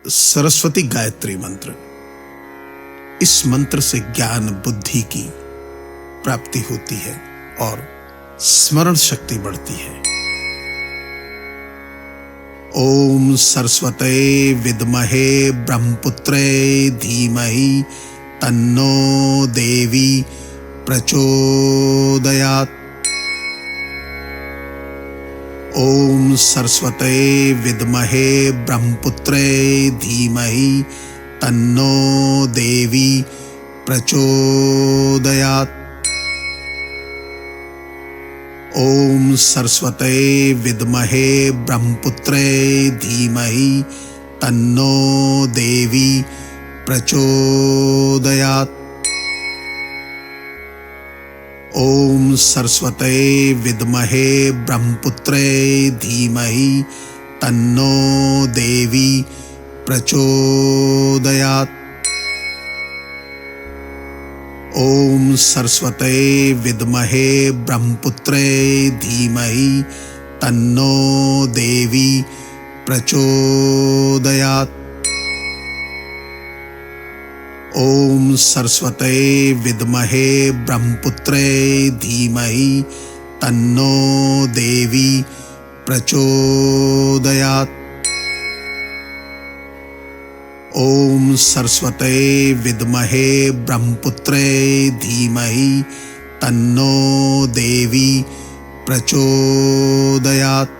सरस्वती गायत्री मंत्र। इस मंत्र से ज्ञान बुद्धि की प्राप्ति होती है और स्मरण शक्ति बढ़ती है। ओम सरस्वते विद्महे ब्रह्मपुत्रे धीमहि तन्नो देवी प्रचोदयात्। ओम सरस्वते विद्महे ब्रह्मपुत्रे धीमहि तन्नो देवी प्रचोदयात्। ओम सरस्वते विद्महे ब्रह्मपुत्रे धीमहि तन्नो देवी प्रचोदयात्। ओम सरस्वते विद्महे ब्रह्मपुत्रे धीमहि तन्नो देवी प्रचोदयात्। ओम सरस्वते विद्महे ब्रह्मपुत्रे धीमहि तन्नो देवी प्रचोदयात्। ओम सरस्वते विद्महे ब्रह्मपुत्रे धीमहि तन्नो देवी प्रचोदयात्। ओम सरस्वते विद्महे ब्रह्मपुत्रे धीमहि तन्नो देवी प्रचोदयात्।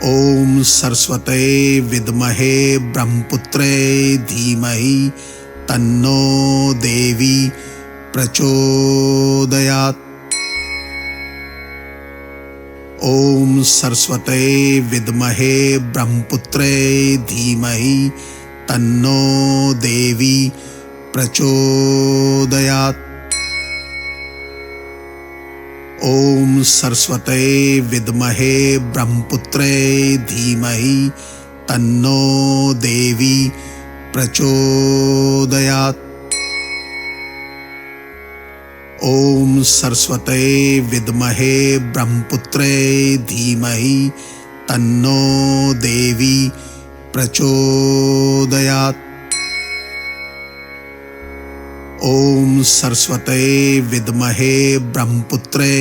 ओम सरस्वते विद्महे ब्रह्मपुत्रे धीमहि तन्नो देवी प्रचोदयात्। ओम सरस्वते विद्महे ब्रह्मपुत्रे धीमहि तन्नो देवी प्रचोदयात्। ओम सरस्वते विद्महे ब्रह्मपुत्रे धीमहि तन्नो देवी प्रचोदयात्। ओम सरस्वते विद्महे ब्रह्मपुत्रे धीमहि तन्नो देवी प्रचोदयात्। ओम सरस्वते विद्महे ब्रह्मपुत्रे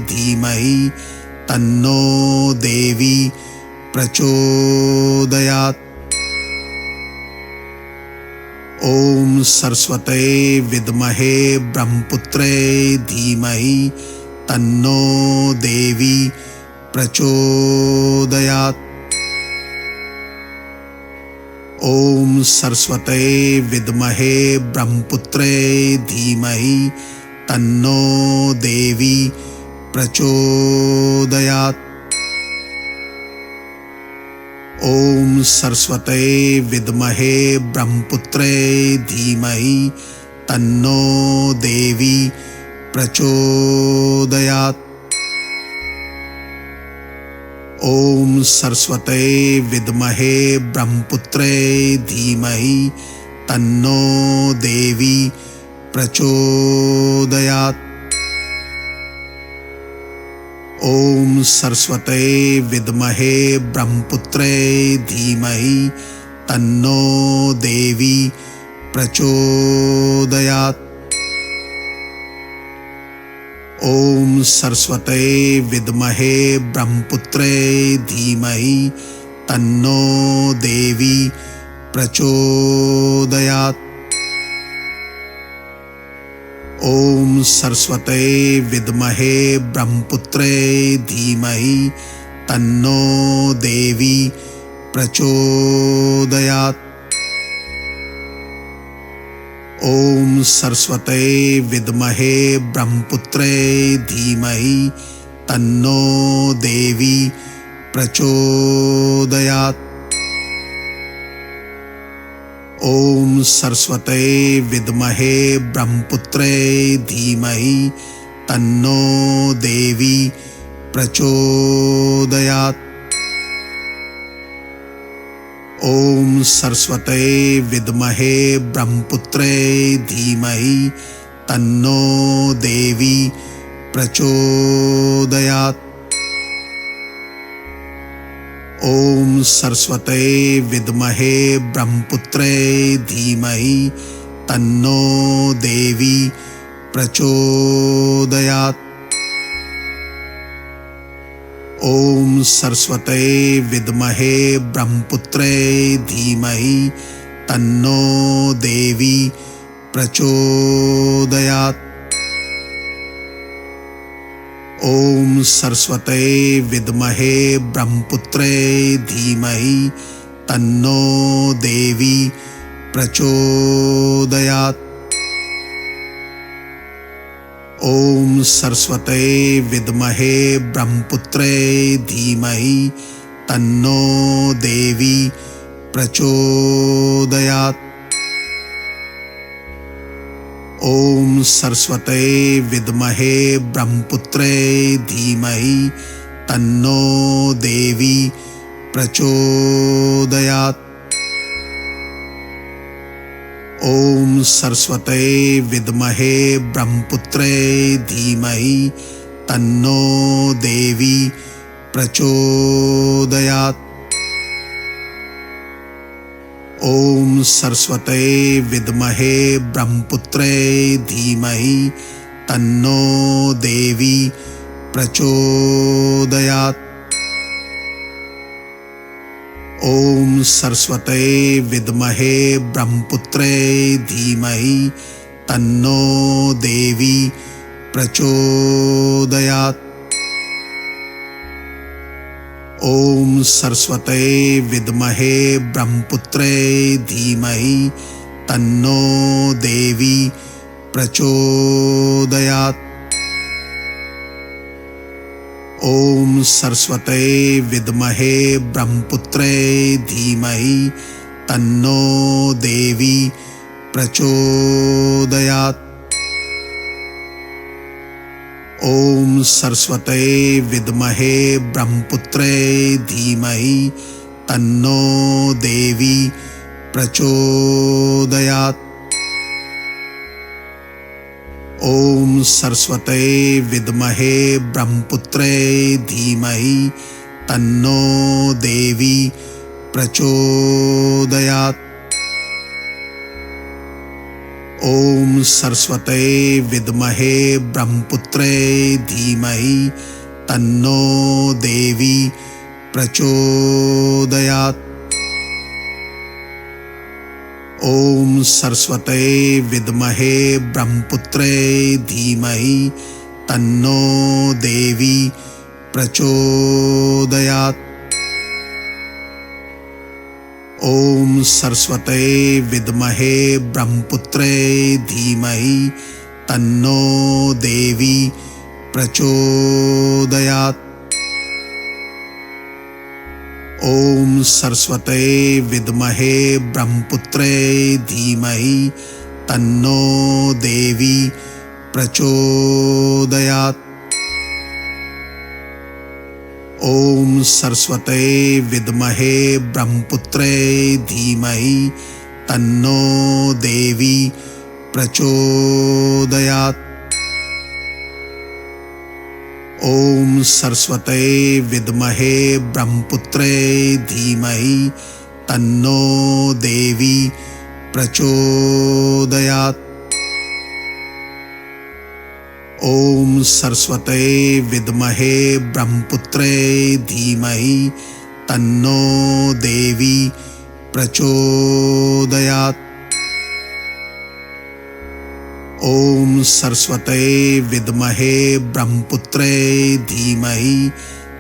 धीमहि तन्नो देवी प्रचोदयात्। ओम सरस्वते विद्महे ब्रह्मपुत्रे धीमहि तन्नो देवी प्रचोदयात्। ओम सरस्वते विद्महे ब्रह्मपुत्रे धीमहि तन्नो देवी प्रचोदयात्। ओम सरस्वते विद्महे ब्रह्मपुत्रे धीमहि तन्नो देवी प्रचोदयात्। ओम सरस्वते विद्महे ब्रह्मपुत्रे धीमहि तन्नो देवी प्रचोदयात्। ओम सरस्वते विद्महे ब्रह्मपुत्रे धीमहि तन्नो देवी प्रचोदयात्। ओम सरस्वते विद्महे ब्रह्मपुत्रे धीमहि तन्नो देवी प्रचोदयात्। ओम सरस्वते विद्महे ब्रह्मपुत्रे धीमहि तन्नो देवी प्रचोदयात्। ओम सरस्वते विद्महे ब्रह्मपुत्रे धीमहि तन्नो देवी प्रचोदयात्। ओम सरस्वते विद्महे ब्रह्मपुत्रे धीमहि तन्नो देवी प्रचोदयात्। ओम सरस्वते विद्महे ब्रह्मपुत्रे धीमहि तन्नो देवी प्रचोदयात्। ओम सरस्वते विद्महे ब्रह्मपुत्रे धीमहि तन्नो देवी प्रचोदयात्। ओम सरस्वते विद्महे ब्रह्मपुत्रे धीमहि तन्नो देवी प्रचोदयात्। ओम सरस्वते विद्महे ब्रह्मपुत्रे धीमहि तन्नो देवी प्रचोदयात्। ओम सरस्वते विद्महे ब्रह्मपुत्रे धीमहि तन्नो देवी प्रचोदयात्। ओम सरस्वते विद्महे ब्रह्मपुत्रे धीमहि तन्नो देवी प्रचोदयात्। ओम सरस्वते विद्महे ब्रह्मपुत्रे धीमहि तन्नो देवी प्रचोदयात्। ओम सरस्वते विद्महे ब्रह्मपुत्रे धीमहि तन्नो देवी प्रचोदयात्। ओम सरस्वते विद्महे ब्रह्मपुत्रे धीमहि तन्नो देवी प्रचोदयात्। ओम सरस्वते विद्महे ब्रह्मपुत्रे धीमहि तन्नो देवी प्रचोदयात्। ओम सरस्वते विद्महे ब्रह्मपुत्रे धीमहि तन्नो देवी प्रचोदयात्। ओम सरस्वते विद्महे ब्रह्मपुत्रे धीमहि तन्नो देवी प्रचोदयात्। ओम सरस्वते विद्महे ब्रह्मपुत्रे धीमहि तन्नो देवी प्रचोदयात्। ओम सरस्वते विद्महे ब्रह्मपुत्रे धीमहि तन्नो देवी प्रचोदयात्। ओम सरस्वते विद्महे ब्रह्मपुत्रे धीमहि तन्नो देवी प्रचोदयात्। ओम सरस्वते विद्महे ब्रह्मपुत्रे धीमहि तन्नो देवी प्रचोदयात्। ओम सरस्वते विद्महे ब्रह्मपुत्रे धीमहि तन्नो देवी प्रचोदयात्। ओम सरस्वते विद्महे ब्रह्मपुत्रे धीमहि तन्नो देवी प्रचोदयात्। ओम सरस्वते विद्महे ब्रह्मपुत्रे धीमहि तन्नो देवी प्रचोदयात्। ओम सरस्वते विद्महे ब्रह्मपुत्रे धीमहि तन्नो देवी प्रचोदयात्। ओम सरस्वते विद्महे ब्रह्मपुत्रे धीमहि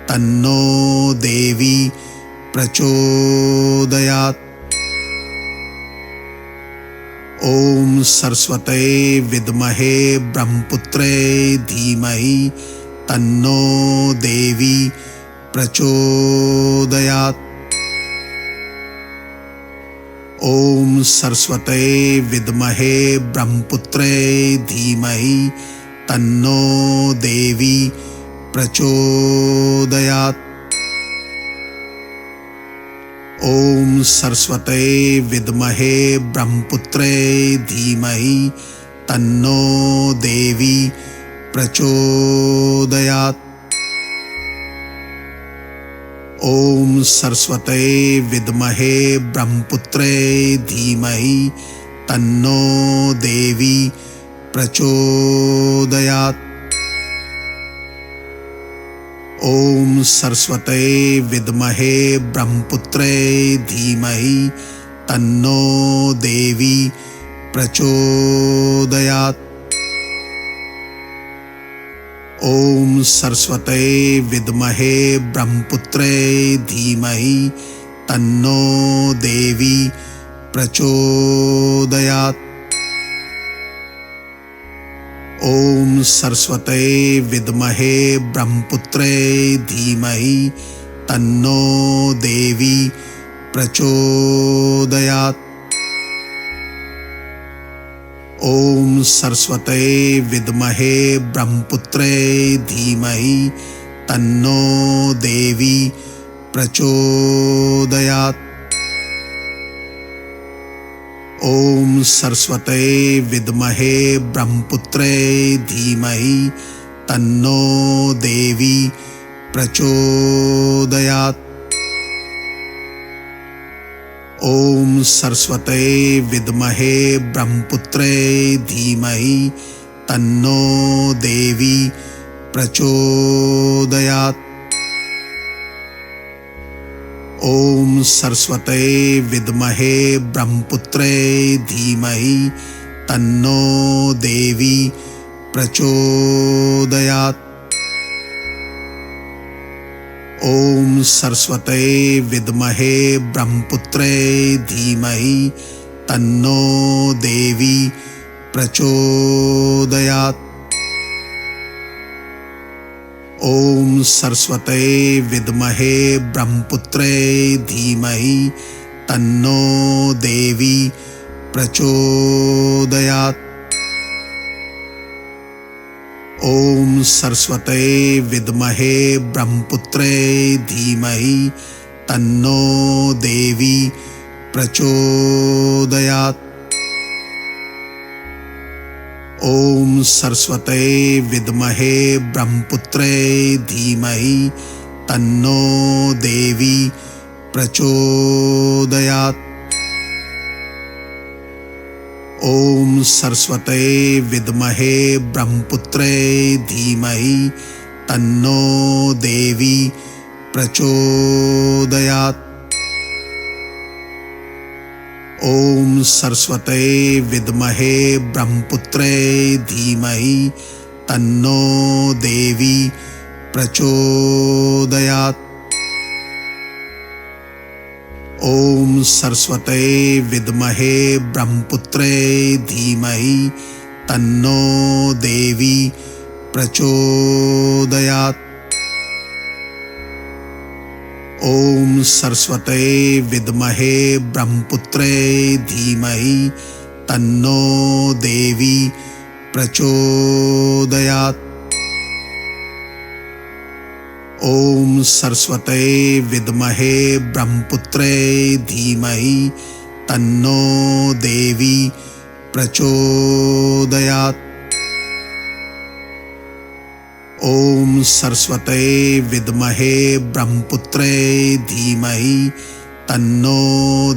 तन्नो देवी प्रचोदयात्। ओम सरस्वते विद्महे ब्रह्मपुत्रे धीमहि तन्नो देवी प्रचोदयात्। ओम सरस्वते विद्महे ब्रह्मपुत्रे धीमहि तन्नो देवी प्रचोदयात्। ओम सरस्वते विद्महे ब्रह्मपुत्रे धीमहि तन्नो देवी प्रचोदयात्। ओम ओम सरस्वते विद्महे ब्रह्मपुत्रे धीमहि तन्नो देवी प्रचोदयात्। ओम सरस्वते विद्महे ब्रह्मपुत्रे धीमहि तन्नो देवी प्रचोदयात्। ओम सरस्वते विद्महे ब्रह्मपुत्रे धीमहि तन्नो देवी प्रचोदयात्। ओम सरस्वते विद्महे ब्रह्मपुत्रे धीमहि तन्नो देवी प्रचोदयात्। ओम सरस्वते विद्महे ब्रह्मपुत्रे धीमहि तन्नो देवी प्रचोदयात्। ओम सरस्वते विद्महे ब्रह्मपुत्रे धीमहि तन्नो देवी प्रचोदयात्। ओम सरस्वते विद्महे ब्रह्मपुत्रे धीमहि तन्नो देवी प्रचोदयात्। ओम सरस्वते विद्महे ब्रह्मपुत्रे धीमहि तन्नो देवी प्रचोदयात्। ओम सरस्वते विद्महे ब्रह्मपुत्रे धीमहि तन्नो देवी प्रचोदयात्। ओम सरस्वते विद्महे ब्रह्मपुत्रे धीमहि तन्नो देवी प्रचोदयात्। ओम सरस्वते विद्महे ब्रह्मपुत्रे धीमहि तन्नो देवी प्रचोदयात्। ओम सरस्वते विद्महे ब्रह्मपुत्रे धीमहि तन्नो देवी प्रचोदयात्। ओम सरस्वते विद्महे ब्रह्मपुत्रे धीमहि तन्नो देवी प्रचोदयात्। ओम सरस्वते विद्महे ब्रह्मपुत्रे धीमहि तन्नो देवी प्रचोदयात्। ओम सरस्वते विद्महे ब्रह्मपुत्रे धीमहि तन्नो देवी प्रचोदयात्। ओम सरस्वते विद्महे ब्रह्मपुत्रे धीमहि तन्नो देवी प्रचोदयात्। ओम सरस्वते विद्महे ब्रह्मपुत्रे धीमहि तन्नो देवी प्रचोदयात्। ओम सरस्वते विद्महे ब्रह्मपुत्रे धीमहि तन्नो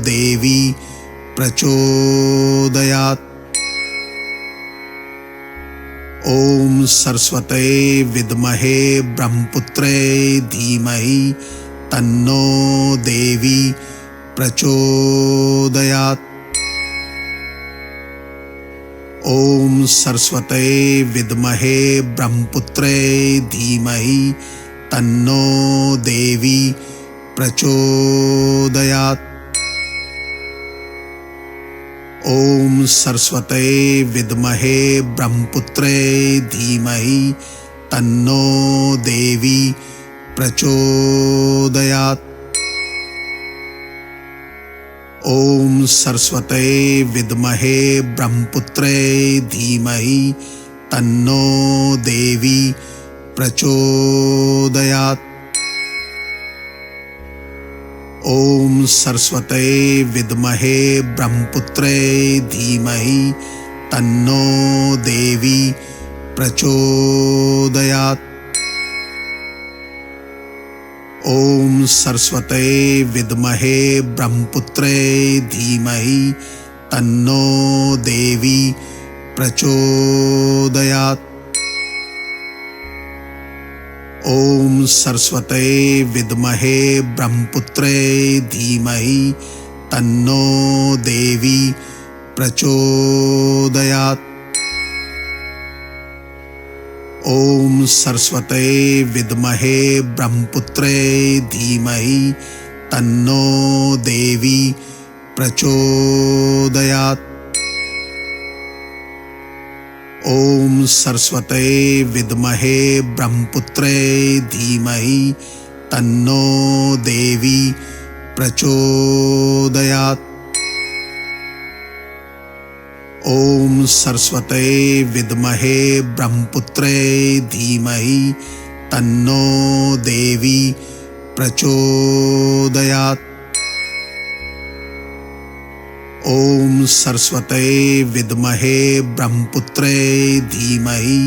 देवी प्रचोदयात्। ओम सरस्वते विद्महे ब्रह्मपुत्रे धीमहि तन्नो देवी प्रचोदयात्। ओम सरस्वते विद्महे ब्रह्मपुत्रे धीमहि तन्नो देवी प्रचोदयात्। ओम सरस्वते विद्महे ब्रह्मपुत्रे धीमहि तन्नो देवी प्रचोदयात्। ओम सरस्वते विद्महे ब्रह्मपुत्रे धीमहि तन्नो देवी प्रचोदयात्। ओम सरस्वते विद्महे ब्रह्मपुत्रे धीमहि तन्नो देवी प्रचोदयात्। ओम सरस्वते विद्महे ब्रह्मपुत्रे धीमहि तन्नो देवी प्रचोदयात्। ओम सरस्वते विद्महे ब्रह्मपुत्रे धीमहि तन्नो देवी प्रचोदयात्। ओम सरस्वते विद्महे ब्रह्मपुत्रे धीमहि तन्नो देवी प्रचोदयात्। ओम सरस्वते विद्महे ब्रह्मपुत्रे धीमहि तन्नो देवी प्रचोदयात्। ओम सरस्वते विद्महे ब्रह्मपुत्रे धीमहि तन्नो देवी प्रचोदयात्। ओम सरस्वते विद्महे ब्रह्मपुत्रे धीमहि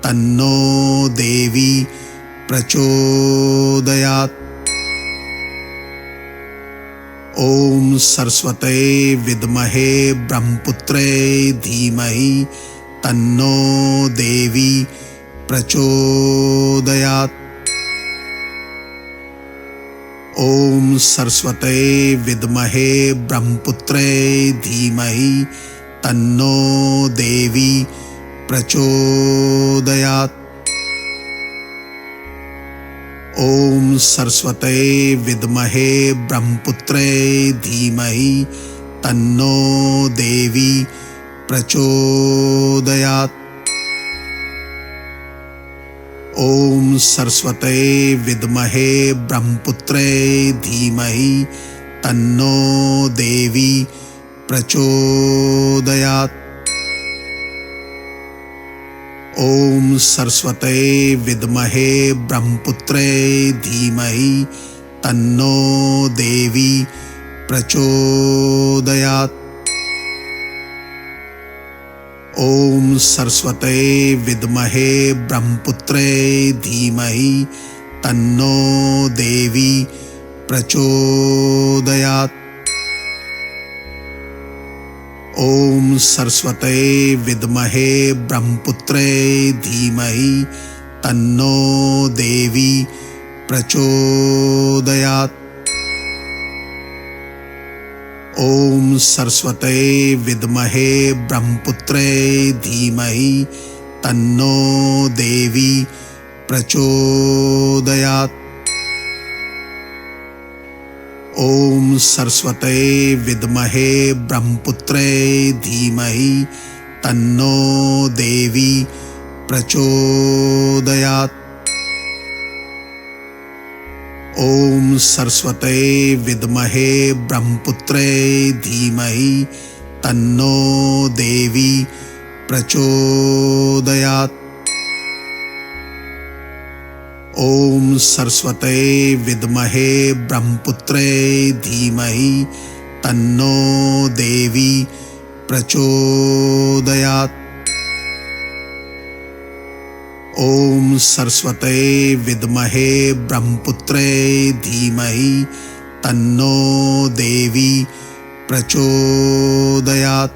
तन्नो देवी प्रचोदयात्। ओम सरस्वते विद्महे ब्रह्मपुत्रे धीमहि तन्नो देवी प्रचोदयात्। ओम सरस्वते विद्महे ब्रह्मपुत्रे धीमहि तन्नो देवी प्रचोदयात्। ओम सरस्वते विद्महे ब्रह्मपुत्रे धीमहि तन्नो देवी प्रचोदयात्। ओम सरस्वते विद्महे ब्रह्मपुत्रे धीमहि तन्नो देवी प्रचोदयात्। ओम सरस्वते विद्महे ब्रह्मपुत्रे धीमहि तन्नो देवी प्रचोदयात्। ओम सरस्वते विद्महे ब्रह्मपुत्रे धीमहि तन्नो देवी प्रचोदयात्। ओम सरस्वते विद्महे ब्रह्मपुत्रे धीमहि तन्नो देवी प्रचोदयात्। ओम सरस्वते विद्महे ब्रह्मपुत्रे धीमहि तन्नो देवी प्रचोदयात्। ओम सरस्वते विद्महे ब्रह्मपुत्रे धीमहि तन्नो देवी प्रचोदयात्। ओम सरस्वते विद्महे ब्रह्मपुत्रे धीमहि तन्नो देवी प्रचोदयात्। ओम सरस्वते विद्महे ब्रह्मपुत्रे धीमहि तन्नो देवी प्रचोदयात्। ओम सरस्वते विद्महे ब्रह्मपुत्रे धीमहि तन्नो देवी प्रचोदयात्।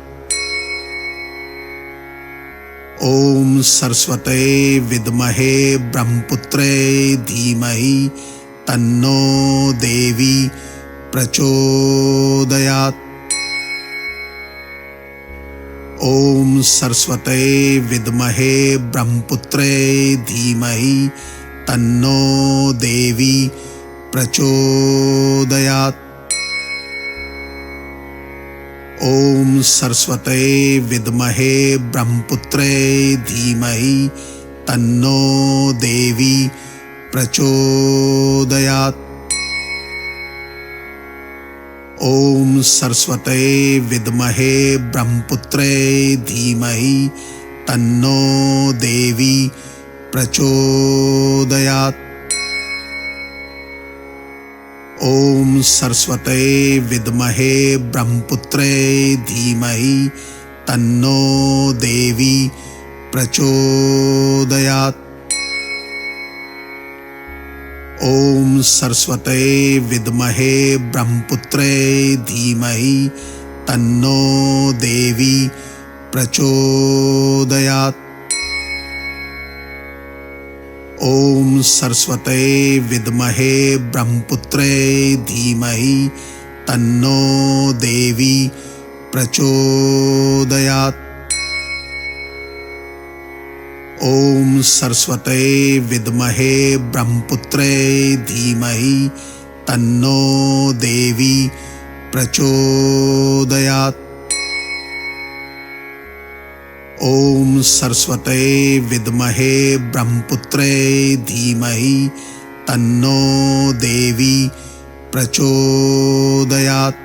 ओम सरस्वते विद्महे ब्रह्मपुत्रे धीमहि तन्नो देवी प्रचोदयात्। ओम सरस्वते विद्महे ब्रह्मपुत्रे धीमहि तन्नो देवी प्रचोदयात्। ओम सरस्वते विद्महे ब्रह्मपुत्रे धीमहि तन्नो देवी प्रचोदयात्। ओम सरस्वते विद्महे ब्रह्मपुत्रे धीमहि तन्नो देवी प्रचोदयात्। ओम सरस्वते विद्महे ब्रह्मपुत्रे धीमहि तन्नो देवी प्रचोदयात्। ओम सरस्वते विद्महे ब्रह्मपुत्रे धीमहि तन्नो देवी प्रचोदयात्। ओम सरस्वते विद्महे ब्रह्मपुत्रे धीमहि तन्नो देवी प्रचोदयात्। ओम सरस्वते विद्महे ब्रह्मपुत्रे धीमहि तन्नो देवी प्रचोदयात्। ओम सरस्वते विद्महे ब्रह्मपुत्रे धीमहि तन्नो देवी प्रचोदयात्।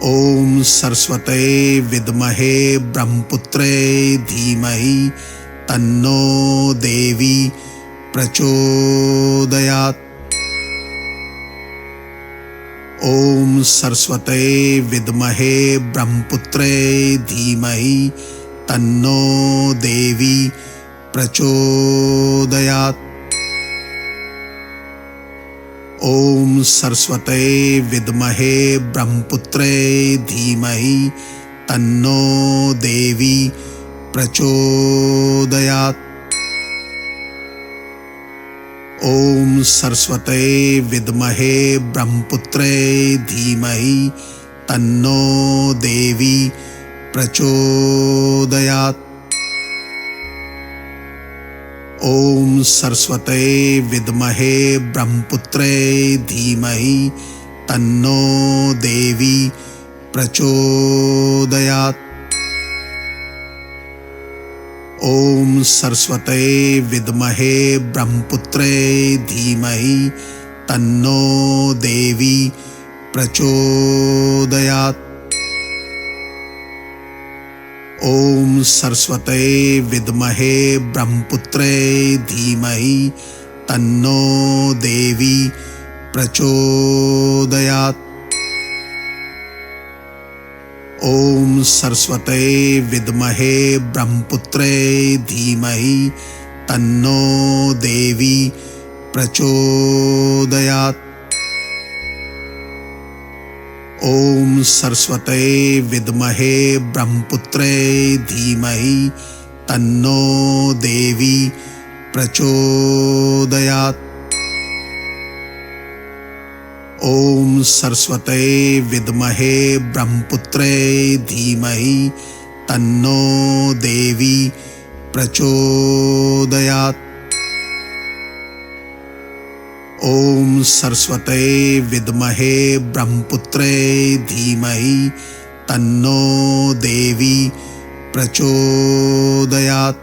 ओम सरस्वते विद्महे ब्रह्मपुत्रे धीमहि तन्नो देवी प्रचोदयात्। ओम सरस्वते विद्महे ब्रह्मपुत्रे धीमहि तन्नो देवी प्रचोदयात्। ओम सरस्वते विद्महे ब्रह्मपुत्रे धीमहि तन्नो देवी प्रचोदयात्। ओम सरस्वते विद्महे ब्रह्मपुत्रे धीमहि तन्नो देवी प्रचोदयात्। ओम सरस्वते विद्महे ब्रह्मपुत्रे धीमहि तन्नो देवी प्रचोदयात्। ओम सरस्वते विद्महे ब्रह्मपुत्रे धीमहि तन्नो देवी प्रचोदयात्। ओम सरस्वते विद्महे ब्रह्मपुत्रे धीमहि तन्नो देवी प्रचोदयात्। ओम सरस्वते विद्महे ब्रह्मपुत्रे धीमहि तन्नो देवी प्रचोदयात्। ओम सरस्वते विद्महे ब्रह्मपुत्रे धीमहि तन्नो देवी प्रचोदयात्। ओम सरस्वते विद्महे ब्रह्मपुत्रे धीमहि तन्नो देवी प्रचोदयात्। ओम सरस्वते विद्महे ब्रह्मपुत्रे धीमहि तन्नो देवी प्रचोदयात्।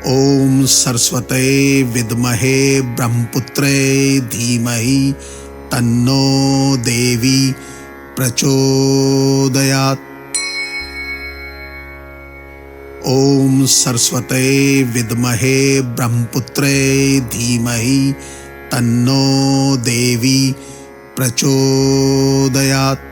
ओम सरस्वते विद्महे ब्रह्मपुत्रे धीमहि तन्नो देवी प्रचोदयात्। ओम सरस्वते विद्महे ब्रह्मपुत्रे धीमहि तन्नो देवी प्रचोदयात्।